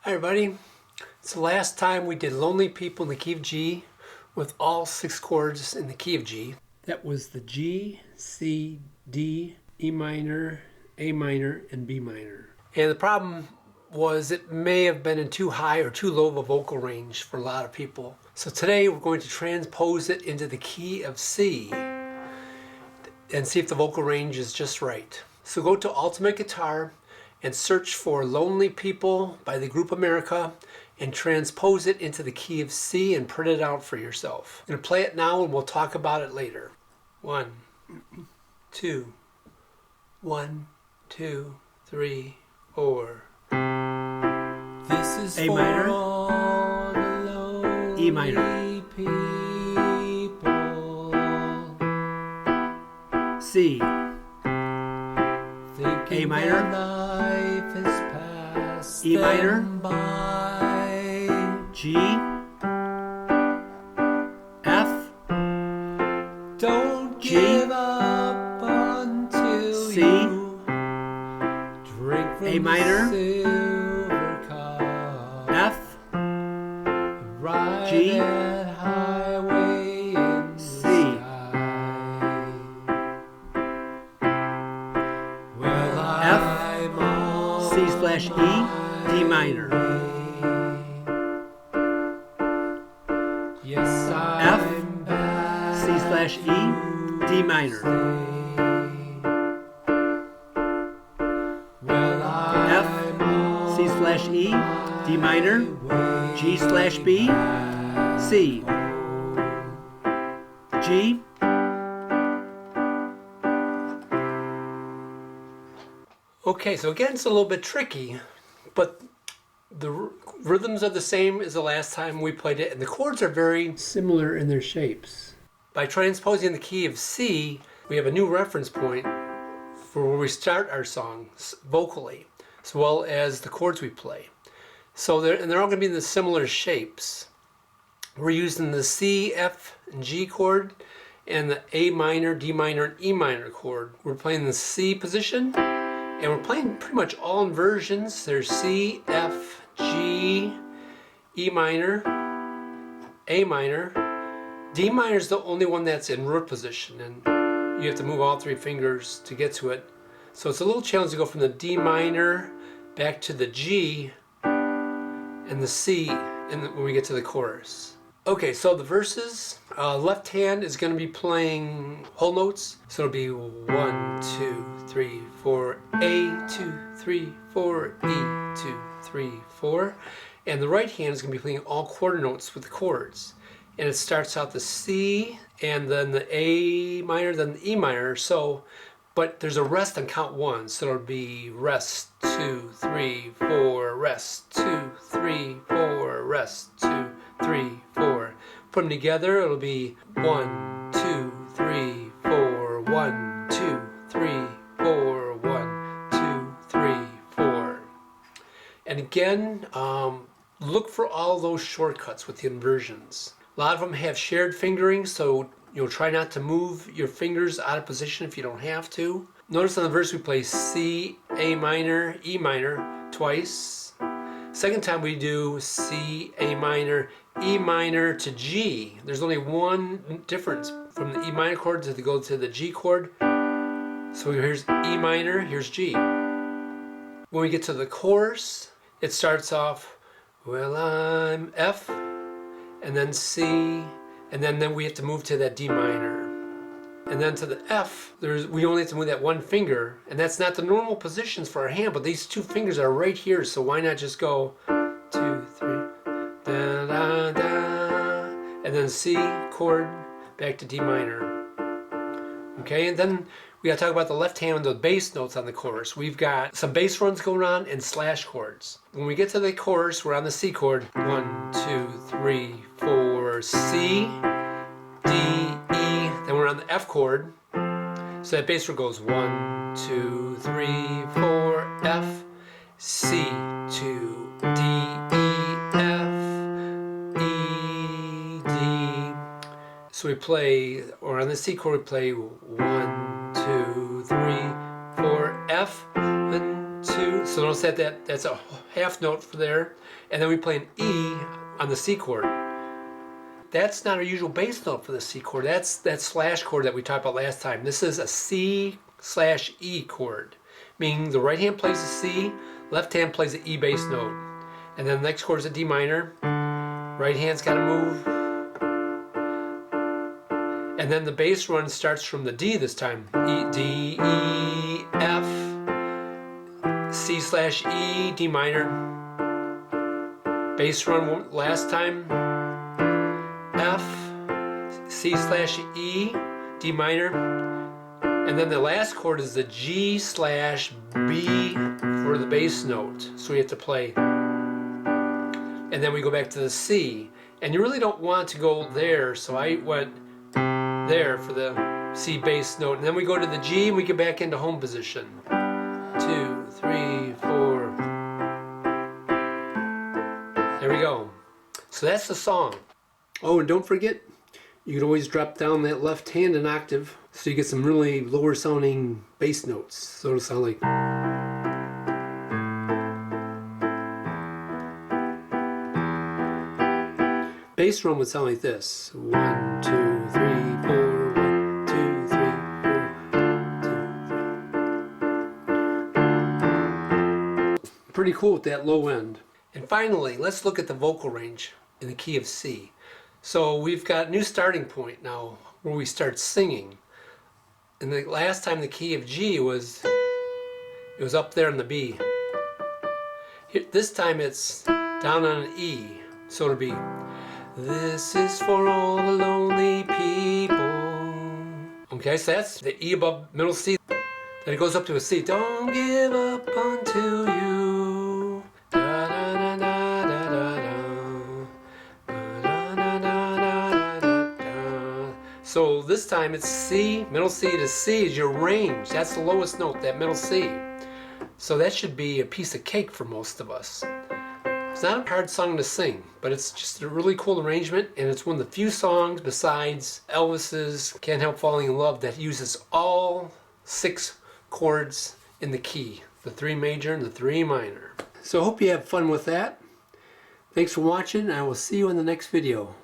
Hi everybody, it's the last time we did Lonely People in the key of G with all 6 chords in the key of G. That was the G, C, D, E minor, A minor, and B minor. And the problem was it may have been in too high or too low of a vocal range for a lot of people. So today we're going to transpose it into the key of C and see if the vocal range is just right. So go to Ultimate Guitar and search for Lonely People by the group America and transpose it into the key of C and print it out for yourself. I'm going to play it now and we'll talk about it later. 1, 2, 1, 2, 3, 4. This is A for minor, all the lonely E minor, people. C, Thinking A minor, life has passed E minor, them by. G, F, Don't G, give up until C, you drink from A minor, the silver cup. F, Ride G, that highway in C, the sky. Well, I'm on C/E, D minor, yes, F, I'm back C/E, D minor, Well, F, I'm C/E, D minor, G/B, C, G, Okay, so again, it's a little bit tricky, but the rhythms are the same as the last time we played it, and the chords are very similar in their shapes. By transposing the key of C, we have a new reference point for where we start our song vocally, as well as the chords we play. So they're all going to be in the similar shapes. We're using the C, F, and G chord, and the A minor, D minor, and E minor chord. We're playing the C position. And we're playing pretty much all inversions. There's C, F, G, E minor, A minor. D minor is the only one that's in root position, and you have to move all 3 fingers to get to it. So it's a little challenge to go from the D minor back to the G and the C when we get to the chorus. Okay, so the verses, left hand is going to be playing whole notes. So it'll be 1, 2, 3, 4, A, 2, 3, 4, E, 2, 3, 4. And the right hand is going to be playing all quarter notes with the chords. And it starts out the C, and then the A minor, then the E minor. So, but there's a rest on count 1. So it'll be rest, 2, 3, 4, rest, 2, 3, 4, rest, 2, 3, 4. Put them together, it'll be 1, 2, 3, 4, 1, 2, 3, 4, 1, 2, 3, 4. And again, look for all those shortcuts with the inversions. A lot of them have shared fingering, so you'll try not to move your fingers out of position if you don't have to. Notice on the verse we play C, A minor, E minor twice. Second time we do C, A minor, E minor to G. There's only one difference from the E minor chord to go to the G chord. So here's E minor, here's G. When we get to the chorus, it starts off, well, I'm F, and then C, and then we have to move to that D minor. And then to the F, we only have to move that one finger, and that's not the normal positions for our hand, but these 2 fingers are right here, so why not just go 2, 3, da, da, da, and then C chord, back to D minor. Okay, and then we gotta talk about the left hand and the bass notes on the chorus. We've got some bass runs going on and slash chords. When we get to the chorus, we're on the C chord. 1, 2, 3, 4, C, D, E, then we're on the F chord. So that bass root goes 1, 2, 3, 4, F, C, 2, D, E, F, E, D. So we play, or on the C chord we play 1, 2, 3, 4, F, and 2. So notice that's a half note for there, and then we play an E on the C chord. That's not our usual bass note for the C chord. That's that slash chord that we talked about last time. This is a C/E chord, meaning the right hand plays a C, left hand plays the E bass note. And then the next chord is a D minor. Right hand's got to move. And then the bass run starts from the D this time. E, D, E, F, C/E, D minor. Bass run last time. F, C/E, D minor. And then the last chord is the G/B for the bass note. So we have to play. And then we go back to the C. And you really don't want to go there, so I went there for the C bass note. And then we go to the G and we get back into home position. 2, 3, 4. There we go. So that's the song. Oh, and don't forget, you can always drop down that left hand an octave so you get some really lower sounding bass notes. So it'll sound like. Bass run would sound like this. 1, 2, 3, 4. 1, 2, 3, 4. 1, 2, 3. Pretty cool with that low end. And finally, let's look at the vocal range in the key of C. So we've got a new starting point now where we start singing. And the last time the key of G was up there in the B. Here, this time it's down on an E. So it'll be, this is for all the lonely people. Okay, so that's the E above middle C. Then it goes up to a C. Don't give up until you. Da, da, da, da, da, da, da. So this time it's C, middle C to C is your range. That's the lowest note, that middle C. So that should be a piece of cake for most of us. It's not a hard song to sing, but it's just a really cool arrangement, and it's one of the few songs besides Elvis's Can't Help Falling in Love that uses all 6 chords in the key, the 3 major and the 3 minor. So I hope you have fun with that. Thanks for watching, and I will see you in the next video.